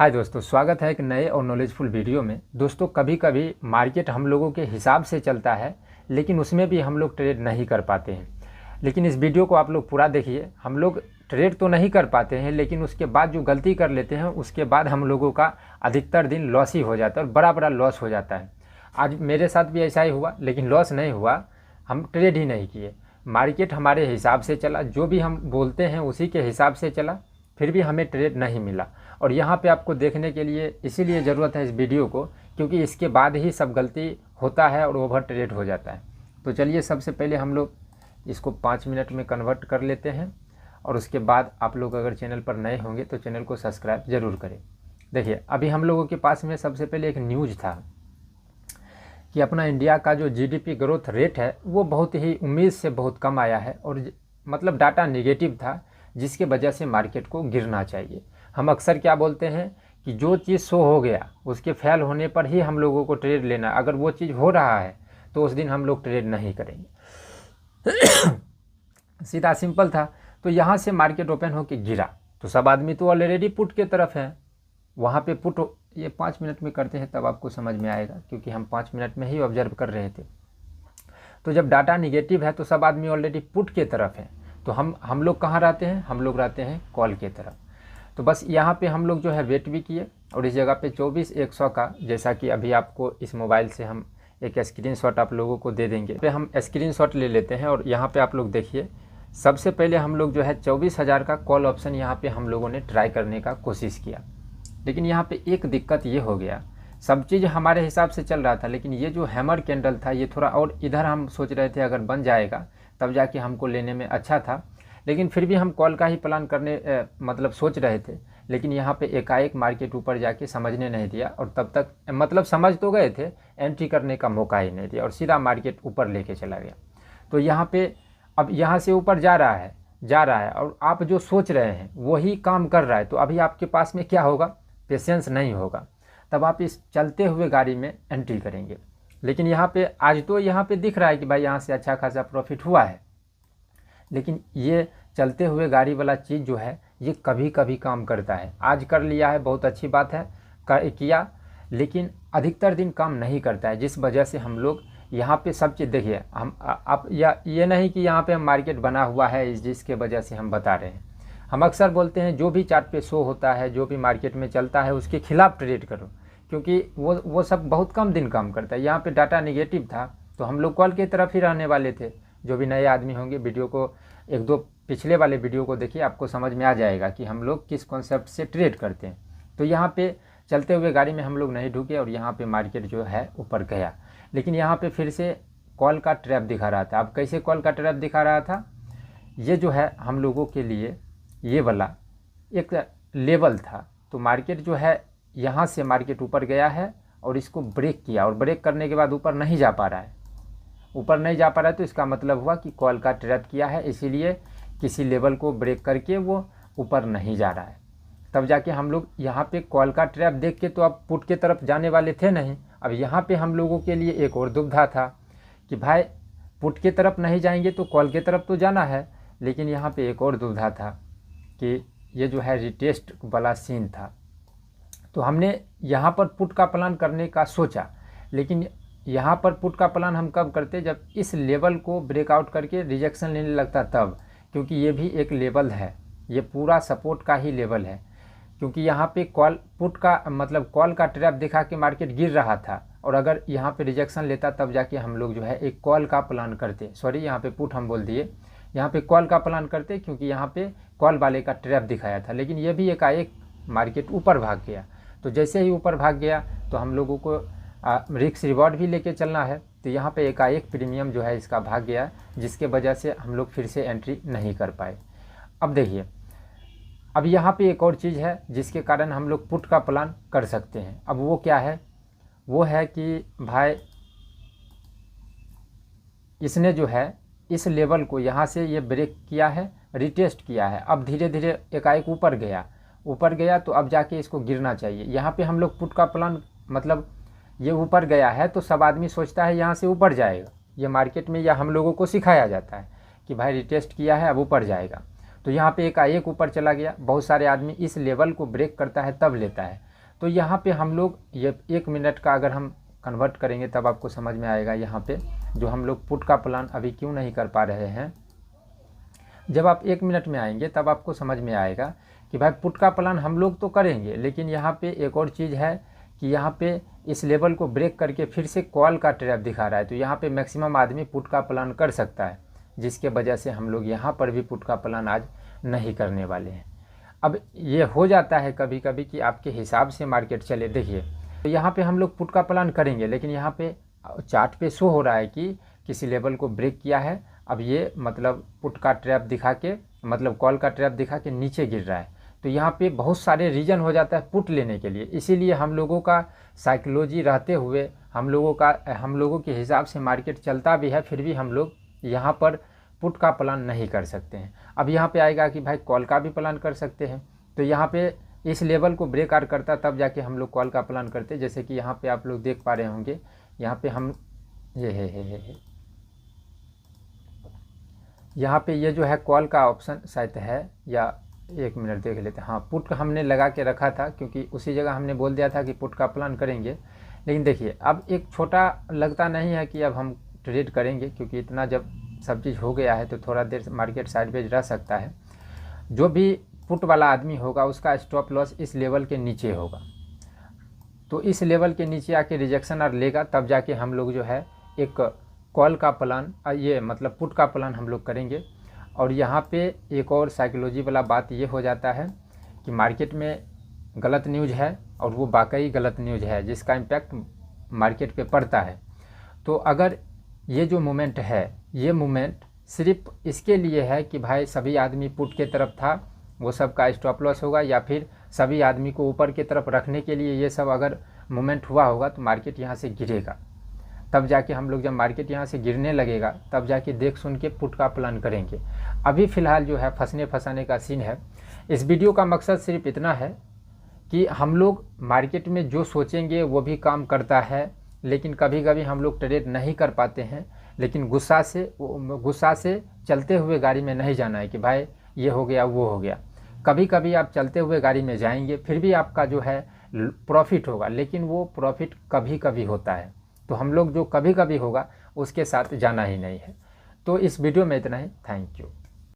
हाय दोस्तों, स्वागत है एक नए और नॉलेजफुल वीडियो में। दोस्तों, कभी कभी मार्केट हम लोगों के हिसाब से चलता है, लेकिन उसमें भी हम लोग ट्रेड नहीं कर पाते हैं। लेकिन इस वीडियो को आप लोग पूरा देखिए। हम लोग ट्रेड तो नहीं कर पाते हैं, लेकिन उसके बाद जो गलती कर लेते हैं उसके बाद हम लोगों का अधिकतर दिन लॉस ही हो जाता है और बड़ा बड़ा लॉस हो जाता है। आज मेरे साथ भी ऐसा ही हुआ, लेकिन लॉस नहीं हुआ, हम ट्रेड ही नहीं किए। मार्केट हमारे हिसाब से चला, जो भी हम बोलते हैं उसी के हिसाब से चला, फिर भी हमें ट्रेड नहीं मिला। और यहाँ पे आपको देखने के लिए इसीलिए ज़रूरत है इस वीडियो को, क्योंकि इसके बाद ही सब गलती होता है और ओवर ट्रेड हो जाता है। तो चलिए, सबसे पहले हम लोग इसको 5 मिनट में कन्वर्ट कर लेते हैं और उसके बाद आप लोग अगर चैनल पर नए होंगे तो चैनल को सब्सक्राइब ज़रूर करें। देखिए, अभी हम लोगों के पास में सबसे पहले एक न्यूज़ था कि अपना इंडिया का जो जीडीपी ग्रोथ रेट है वो बहुत ही उम्मीद से बहुत कम आया है, और मतलब डाटा नेगेटिव था, जिसके वजह से मार्केट को गिरना चाहिए। हम अक्सर क्या बोलते हैं कि जो चीज़ शो हो गया उसके फेल होने पर ही हम लोगों को ट्रेड लेना। अगर वो चीज़ हो रहा है तो उस दिन हम लोग ट्रेड नहीं करेंगे। सीधा सिंपल था। तो यहाँ से मार्केट ओपन होकर गिरा तो सब आदमी तो ऑलरेडी पुट के तरफ है। वहाँ पे पुट ये 5 मिनट में करते हैं तब आपको समझ में आएगा, क्योंकि हम 5 मिनट में ही ऑब्जर्व कर रहे थे। तो जब डाटा निगेटिव है तो सब आदमी ऑलरेडी पुट के तरफ है, तो हम लोग कहाँ रहते हैं? हम लोग रहते हैं कॉल के तरफ। तो बस यहाँ पे हम लोग जो है वेट भी किए, और इस जगह पे 24,100 का, जैसा कि अभी आपको इस मोबाइल से हम एक स्क्रीनशॉट आप लोगों को दे देंगे, पे हम स्क्रीनशॉट ले लेते हैं। और यहाँ पे आप लोग देखिए, सबसे पहले हम लोग जो है 24,000 का कॉल ऑप्शन यहाँ पे हम लोगों ने ट्राई करने का कोशिश किया। लेकिन यहाँ पे एक दिक्कत ये हो गया, सब चीज़ हमारे हिसाब से चल रहा था, लेकिन ये जो हैमर कैंडल था ये थोड़ा और इधर हम सोच रहे थे अगर बन जाएगा तब जाके हमको लेने में अच्छा था। लेकिन फिर भी हम कॉल का ही प्लान करने मतलब सोच रहे थे। लेकिन यहाँ पे एकाएक मार्केट ऊपर जाके समझने नहीं दिया, और तब तक मतलब समझ तो गए थे, एंट्री करने का मौका ही नहीं दिया और सीधा मार्केट ऊपर लेके चला गया। तो यहाँ पे अब यहाँ से ऊपर जा रहा है और आप जो सोच रहे हैं वही काम कर रहा है, तो अभी आपके पास में क्या होगा? पेशेंस नहीं होगा, तब आप इस चलते हुए गाड़ी में एंट्री करेंगे। लेकिन यहाँ पे आज तो यहाँ पे दिख रहा है कि भाई यहाँ से अच्छा खासा प्रॉफिट हुआ है, लेकिन ये चलते हुए गाड़ी वाला चीज़ जो है ये कभी कभी काम करता है। आज कर लिया है, बहुत अच्छी बात है, किया, लेकिन अधिकतर दिन काम नहीं करता है, जिस वजह से हम लोग यहाँ पे सब चीज़ देखिए। हम आप या ये नहीं कि यहाँ पे मार्केट बना हुआ है जिसके वजह से हम बता रहे हैं। हम अक्सर बोलते हैं जो भी चार्ट पे शो होता है, जो भी मार्केट में चलता है, उसके खिलाफ ट्रेड करो, क्योंकि वो सब बहुत कम दिन काम करता है। यहाँ पे डाटा निगेटिव था तो हम लोग कॉल की तरफ ही रहने वाले थे। जो भी नए आदमी होंगे, वीडियो को एक दो पिछले वाले वीडियो को देखिए, आपको समझ में आ जाएगा कि हम लोग किस कॉन्सेप्ट से ट्रेड करते हैं। तो यहाँ पे चलते हुए गाड़ी में हम लोग नहीं ढुके और यहाँ पे मार्केट जो है ऊपर गया। लेकिन यहाँ पे फिर से कॉल का ट्रैप दिखा रहा था। अब कैसे कॉल का ट्रैप दिखा रहा था? ये जो है हम लोगों के लिए ये वाला एक लेवल था। तो मार्केट जो है यहाँ से मार्केट ऊपर गया है और इसको ब्रेक किया, और ब्रेक करने के बाद ऊपर नहीं जा पा रहा है। तो इसका मतलब हुआ कि कॉल का ट्रैप किया है, इसीलिए किसी लेवल को ब्रेक करके वो ऊपर नहीं जा रहा है। तब जाके हम लोग यहाँ पे कॉल का ट्रैप देख के तो अब पुट के तरफ जाने वाले थे नहीं। अब यहाँ पे हम लोगों के लिए एक और दुविधा था कि भाई पुट के तरफ नहीं जाएंगे तो कॉल के तरफ तो जाना है। लेकिन यहाँ पे एक और दुविधा था कि ये जो है रिटेस्ट वाला सीन था। तो हमने यहाँ पर पुट का प्लान करने का सोचा, लेकिन यहाँ पर पुट का प्लान हम कब करते? जब इस लेवल को ब्रेकआउट करके रिजेक्शन लेने लगता तब, क्योंकि ये भी एक लेवल है, ये पूरा सपोर्ट का ही लेवल है। क्योंकि यहाँ पे कॉल पुट का मतलब कॉल का ट्रैप दिखा के मार्केट गिर रहा था, और अगर यहाँ पे रिजेक्शन लेता तब जाके हम लोग जो है एक कॉल का प्लान करते। सॉरी, यहाँ पे पुट हम बोल दिए, यहाँ पे कॉल का प्लान करते, क्योंकि यहाँ पे कॉल वाले का ट्रैप दिखाया था। लेकिन ये भी एकाएक मार्केट ऊपर भाग गया। तो जैसे ही ऊपर भाग गया तो हम लोगों को रिस्क रिवॉर्ड भी लेके चलना है। तो यहाँ पे एकाएक प्रीमियम जो है इसका भाग गया, जिसके वजह से हम लोग फिर से एंट्री नहीं कर पाए। अब देखिए, अब यहाँ पे एक और चीज़ है जिसके कारण हम लोग पुट का प्लान कर सकते हैं। अब वो क्या है? वो है कि भाई इसने जो है इस लेवल को यहाँ से ये ब्रेक किया है, रिटेस्ट किया है, अब धीरे धीरे एकाएक ऊपर गया तो अब जाके इसको गिरना चाहिए। यहाँ पे हम लोग पुट का प्लान मतलब ये ऊपर गया है तो सब आदमी सोचता है यहाँ से ऊपर जाएगा। ये मार्केट में या हम लोगों को सिखाया जाता है कि भाई रिटेस्ट किया है अब ऊपर जाएगा। तो यहाँ पे एकाएक ऊपर चला गया। बहुत सारे आदमी इस लेवल को ब्रेक करता है तब लेता है। तो यहाँ पे हम लोग ये 1 मिनट का अगर हम कन्वर्ट करेंगे तब आपको समझ में आएगा यहाँ पे जो हम लोग पुट का प्लान अभी क्यों नहीं कर पा रहे हैं। जब आप 1 मिनट में आएंगे तब आपको समझ में आएगा कि भाई पुट का प्लान हम लोग तो करेंगे, लेकिन यहाँ पे एक और चीज़ है कि यहाँ पे इस लेवल को ब्रेक करके फिर से कॉल का ट्रैप दिखा रहा है। तो यहाँ पे मैक्सिमम आदमी पुट का प्लान कर सकता है, जिसके वजह से हम लोग यहाँ पर भी पुट का प्लान आज नहीं करने वाले हैं। अब ये हो जाता है कभी कभी कि आपके हिसाब से मार्केट चले। देखिए तो यहाँ पे हम लोग पुट का प्लान करेंगे, लेकिन यहाँ पे चार्ट पे शो हो रहा है कि किसी लेवल को ब्रेक किया है। अब ये मतलब पुट का ट्रैप दिखा के, मतलब कॉल का ट्रैप दिखा के नीचे गिर रहा है। तो यहाँ पे बहुत सारे रीज़न हो जाता है पुट लेने के लिए। इसीलिए हम लोगों का साइकोलॉजी रहते हुए हम लोगों के हिसाब से मार्केट चलता भी है, फिर भी हम लोग यहाँ पर पुट का प्लान नहीं कर सकते हैं। अब यहाँ पे आएगा कि भाई कॉल का भी प्लान कर सकते हैं। तो यहाँ पे इस लेवल को ब्रेक आउट करता तब जाके हम लोग कॉल का प्लान करते। जैसे कि यहाँ पे आप लोग देख पा रहे होंगे, यहाँ पे हम यहाँ पे ये जो है कॉल का ऑप्शन शायद है, या 1 मिनट देख लेते हैं। हाँ, पुट हमने लगा के रखा था क्योंकि उसी जगह हमने बोल दिया था कि पुट का प्लान करेंगे। लेकिन देखिए अब एक छोटा लगता नहीं है कि अब हम ट्रेड करेंगे, क्योंकि इतना जब सब चीज़ हो गया है तो थोड़ा देर मार्केट साइडवेज रह सकता है। जो भी पुट वाला आदमी होगा उसका स्टॉप लॉस इस लेवल के नीचे होगा। तो इस लेवल के नीचे आके रिजेक्शन और लेगा, तब जाके हम लोग जो है एक कॉल का प्लान, ये मतलब पुट का प्लान हम लोग करेंगे। और यहाँ पे एक और साइकोलॉजी वाला बात ये हो जाता है कि मार्केट में गलत न्यूज़ है और वो वाकई गलत न्यूज़ है जिसका इम्पैक्ट मार्केट पे पड़ता है। तो अगर ये जो मोमेंट है, ये मोमेंट सिर्फ इसके लिए है कि भाई सभी आदमी पुट के तरफ था, वो सब का स्टॉप लॉस होगा, या फिर सभी आदमी को ऊपर की तरफ रखने के लिए ये सब अगर मोमेंट हुआ होगा तो मार्केट यहाँ से गिरेगा। तब जाके हम लोग जब मार्केट यहाँ से गिरने लगेगा तब जाके देख सुन के पुट का प्लान करेंगे। अभी फ़िलहाल जो है फंसने फंसाने का सीन है। इस वीडियो का मकसद सिर्फ इतना है कि हम लोग मार्केट में जो सोचेंगे वो भी काम करता है, लेकिन कभी कभी हम लोग ट्रेड नहीं कर पाते हैं। लेकिन गुस्सा से चलते हुए गाड़ी में नहीं जाना है कि भाई ये हो गया वो हो गया। कभी कभी आप चलते हुए गाड़ी में जाएंगे फिर भी आपका जो है प्रॉफिट होगा, लेकिन वो प्रॉफिट कभी कभी होता है। तो हम लोग जो कभी कभी होगा उसके साथ जाना ही नहीं है। तो इस वीडियो में इतना ही। Thank you.